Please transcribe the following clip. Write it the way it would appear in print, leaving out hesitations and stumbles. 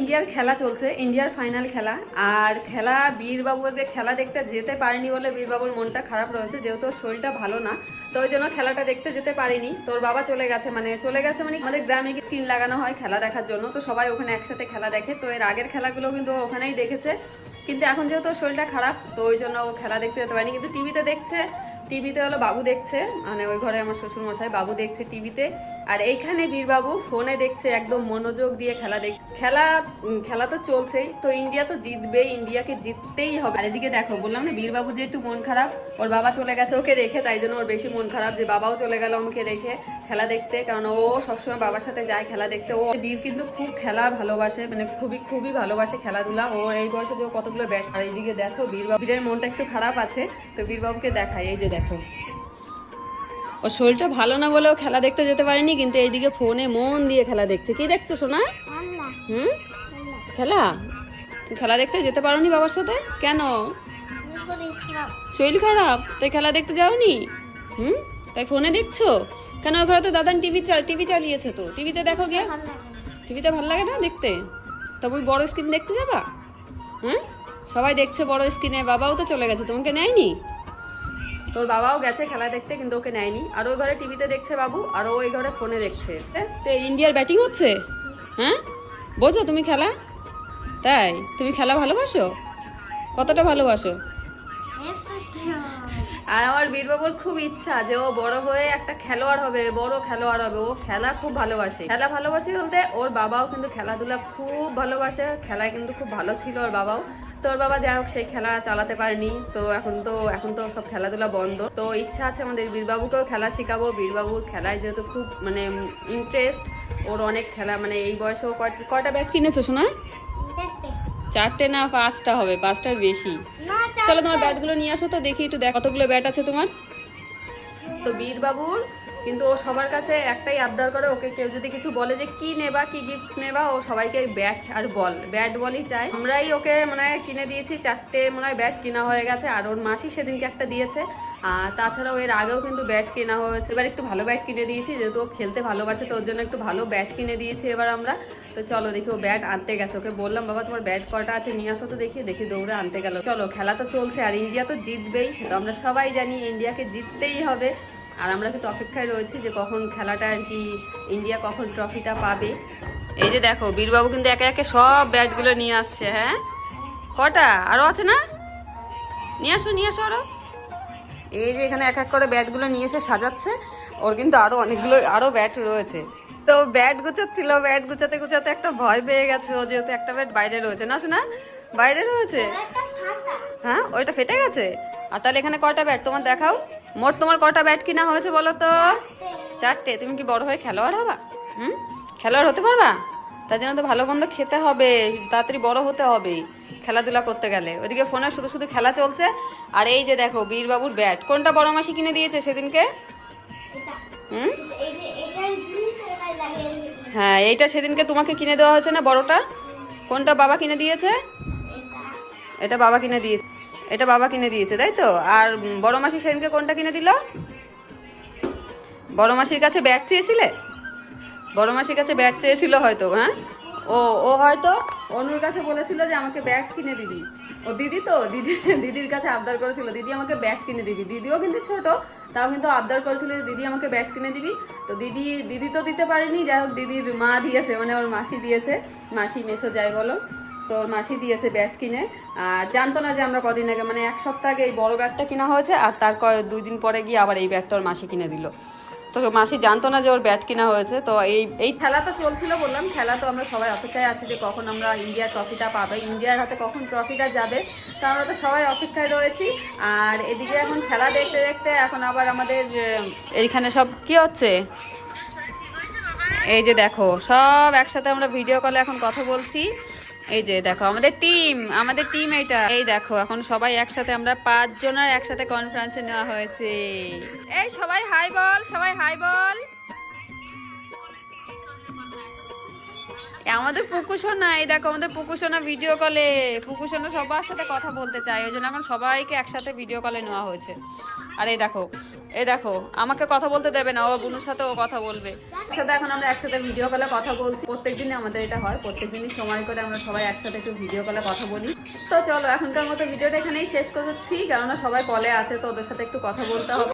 ইন্ডিয়ার খেলা চলছে, ইন্ডিয়ার ফাইনাল খেলা। আর খেলা বীরবাবু যে খেলা দেখতে যেতে পারেনি বলে বীরবাবুর মনটা খারাপ রয়েছে, যেহেতু ওর শরীরটা ভালো না, তো ওই জন্য খেলাটা দেখতে যেতে পারিনি। তোর বাবা চলে গেছে মানে আমাদের গ্রামে স্ক্রিন লাগানো হয় খেলা দেখার জন্য, তো সবাই ওখানে একসাথে খেলা দেখে। তো এর আগের খেলাগুলো কিন্তু ওখানেই দেখেছে, কিন্তু এখন যেহেতু ওর শরীরটা খারাপ তো ওই জন্য ও খেলা দেখতে যেতে পারেনি। কিন্তু টিভিতে দেখছে, টিভিতে হলো বাবু দেখছে, মানে ওই ঘরে আমার শ্বশুর মশাই বাবু দেখছে টিভিতে। আর এইখানে বীরবাবু ফোনে দেখছে একদম মনোযোগ দিয়ে খেলা তো চলছেই। তো ইন্ডিয়া তো জিতবেই, ইন্ডিয়াকে জিততেই হবে। আর এদিকে দেখো, বললাম না বীরবাবু যে একটু মন খারাপ, ওর বাবা চলে গেছে ওকে রেখে, তাই জন্য ওর বেশি মন খারাপ যে বাবাও চলে গেল আমাকে রেখে খেলা দেখতে। কারণ ও সবসময় বাবার সাথে যায় খেলা দেখতে। ও বীর কিন্তু খুব খেলা ভালোবাসে, মানে খুবই ভালোবাসে খেলাধুলা। ওর এই বয়সে যে কতগুলো ব্যাট। আর এইদিকে দেখো বীরের মনটা একটু খারাপ আছে, তো বীরবাবুকে দেখায়। এই যে দেখো, ওর শরীরটা ভালো না বলেও খেলা দেখতে যেতে পারেনি, কিন্তু এইদিকে ফোনে মন দিয়ে খেলা দেখছে। কি দেখছো সোনা? খেলা? খেলা দেখতে যেতে পারোনি বাবার সাথে কেন? শরীর খারাপ তাই খেলা দেখতে যাওনি? তাই ফোনে দেখছো কেন? ঘরে তো দাদান টিভি চালিয়েছে, তো টিভিতে দেখো গিয়ে। টিভিতে ভালো লাগে না দেখতে? তবে ওই বড় স্ক্রিন দেখতে যাবা? সবাই দেখছে বড় স্ক্রিনে, বাবাও তো চলে গেছে, তোমাকে নেয়নি? তোর বাবাও গেছে খেলা দেখতে কিন্তু ওকে নেয়নি। আর ওই ঘরে টিভিতে দেখছে বাবু, আর ওই ঘরে ফোনে দেখছে। তো ইন্ডিয়ার ব্যাটিং হচ্ছে, বোঝো তুমি খেলা? তাই তুমি খেলা ভালোবাসো? কতটা ভালোবাসো? আর আমার বীরবাবুর খুব ইচ্ছা যে ও বড় হয়ে একটা খেলোয়াড় হবে, বড় খেলোয়াড় হবে। ও খেলা খুব ভালোবাসে। খেলা ভালোবাসে বলতে ওর বাবাও কিন্তু খেলাধুলা খুব ভালোবাসে, খেলায় কিন্তু খুব ভালো ছিল ওর বাবাও। তো ওর বাবা যাই হোক সেই খেলা চালাতে পারেনি, তো এখন তো সব খেলাধুলা বন্ধ। তো ইচ্ছা আছে আমাদের বীরবাবুকেও খেলা শেখাবো। বীরবাবুর খেলায় যেহেতু খুব মানে ইন্টারেস্ট, ওর অনেক খেলা, মানে এই বয়সেও কয়টা ব্যাট কিনেছো শোনা? 4টে না 5টা হবে, 5টার বেশি। চলো তোমার ব্যাটগুলো নিয়ে আসো তো দেখি, একটু দেখ কতগুলো ব্যাট আছে তোমার। তো বীরবাবুর কিন্তু ও সবার কাছে একটাই আবদার করে, ওকে কেউ যদি কিছু বলে যে কি নেবা, কি গিফট নেবা, ও সবাইকে ব্যাট আর ব্যাট বলই চায়। আমরাই ওকে মনে হয় কিনে দিয়েছি 4টে মনে হয় ব্যাট কেনা হয়ে গেছে। আর ওর মাসি সেদিনকে একটা দিয়েছে। আর তাছাড়াও এর আগেও কিন্তু ব্যাট কেনা হয়েছে। এবার একটু ভালো ব্যাট কিনে দিয়েছি, যেহেতু ও খেলতে ভালোবাসে, তো ওর জন্য একটু ভালো ব্যাট কিনে দিয়েছি এবার আমরা। তো চলো দেখি, ও ব্যাট আনতে গেছে। ওকে বললাম বাবা তোমার ব্যাট কটা আছে নিয়ে আসো তো দেখি দৌড়ে আনতে গেল। চলো খেলা তো চলছে আর ইন্ডিয়া তো জিতবেই, সেটা আমরা সবাই জানি, ইন্ডিয়াকে জিততেই হবে। আর আমরা কিন্তু অপেক্ষায় রয়েছি যে কখন খেলাটা আর কি, ইন্ডিয়া কখন ট্রফিটা পাবে। এই যে দেখো বীরবাবু কিন্তু একে একে সব ব্যাটগুলো নিয়ে আসছে। কটা আরো আছে না? নিয়ে আসো আরো। এই যে এখানে এক এক করে ব্যাটগুলো নিয়ে এসে সাজাচ্ছে। ওর কিন্তু আরো অনেকগুলো আরো ব্যাট রয়েছে। তো ব্যাট গুছাচ্ছিল, ব্যাট গুছাতে একটা ভয় পেয়ে গেছে ও, যেহেতু একটা ব্যাট বাইরে রয়েছে। না শোনা? বাইরে রয়েছে। ওইটা ফেটে গেছে। আর তাহলে এখানে কয়টা ব্যাট তোমার দেখাও? মোট তোমার কটা ব্যাট কিনা হয়েছে বলো তো? 4টে। তুমি কি বড় হয়ে খেলোয়াড় হবা? খেলোয়াড় হতে পারবা? তার জন্য তো ভালো মন্দ খেতে হবে, তাড়াতাড়ি বড় হতে হবে খেলাধুলা করতে গেলে। ওইদিকে ফোনে শুধু খেলা চলছে। আর এই যে দেখো বীরবাবুর ব্যাট, কোনটা বড় মাসি কিনে দিয়েছে সেদিনকে? হ্যাঁ, এইটা সেদিনকে তোমাকে কিনে দেওয়া হয়েছে না বড়টা? কোনটা বাবা কিনে দিয়েছে? এটা বাবা কিনে দিয়েছে তাই তো। আর বড় মাসি সেদিনকে কোনটা কিনে দিল? বড় মাসির কাছে ব্যাট চেয়েছিলে? বড় মাসির কাছে ব্যাট চেয়েছিল হয়তো। ও হয়তো অনুর কাছে বলেছিল যে আমাকে ব্যাট কিনে দিবি। ও দিদি তো দিদির কাছে আবদার করেছিল দিদি আমাকে ব্যাট কিনে দিবি। দিদিও কিন্তু ছোট, তাও কিন্তু আবদার করেছিল দিদি আমাকে ব্যাট কিনে দিবি। তো দিদি তো দিতে পারেনি, যাই হোক দিদির মা দিয়েছে, মানে ওর মাসি দিয়েছে, মাসি মেসো যাই বলো। তো ওর মাসি দিয়েছে ব্যাট কিনে। আর জানতো না যে আমরা কদিন আগে, মানে 1 সপ্তাহ আগে এই বড় ব্যাটটা কিনা হয়েছে, আর তার 2 দিন পরে গিয়ে আবার এই ব্যাটটা ওর মাসি কিনে দিল। তো মাসি জানতো না যে ওর ব্যাট কিনা হয়েছে। তো এই খেলা তো চলছিল, বললাম খেলা তো আমরা সবাই অপেক্ষায় আছি যে কখন আমরা ইন্ডিয়া ট্রফিটা পাবে, ইন্ডিয়ার হাতে কখন ট্রফিটা যাবে, তো আমরা তো সবাই অপেক্ষায় রয়েছি। আর এদিকে এখন খেলা দেখতে দেখতে এখন আবার আমাদের এইখানে সব কি হচ্ছে, এই যে দেখো সব একসাথে আমরা ভিডিও কলে এখন কথা বলছি। এই যে দেখো আমাদের টিম এইটা। এই দেখো এখন সবাই একসাথে, আমরা 5 জনের একসাথে কনফারেন্সে নেওয়া হয়েছে। এই সবাই হাই বল, সবাই হাই বল। আমাদের পুকুসোনা, এই দেখো আমাদের পুকুসোনা ভিডিও কলে, পুকুসোনা সবার সাথে কথা বলতে চায়, ওই জন্য এখন সবাইকে একসাথে ভিডিও কলে নেওয়া হয়েছে। আর এই দেখো, এই দেখো আমাকে কথা বলতে দেবে না, ও বুনুর সাথে ও কথা বলবে। একসাথে এখন আমরা একসাথে ভিডিও কলে কথা বলছি, প্রত্যেকদিনই আমাদের এটা হয়, প্রত্যেকদিনই সময় করে আমরা সবাই একসাথে একটু ভিডিও কলে কথা বলি। তো চলো এখনকার মতো ভিডিওটা এখানেই শেষ করছি, কেননা সবাই কলে আছে তো ওদের সাথে একটু কথা বলতে হবে।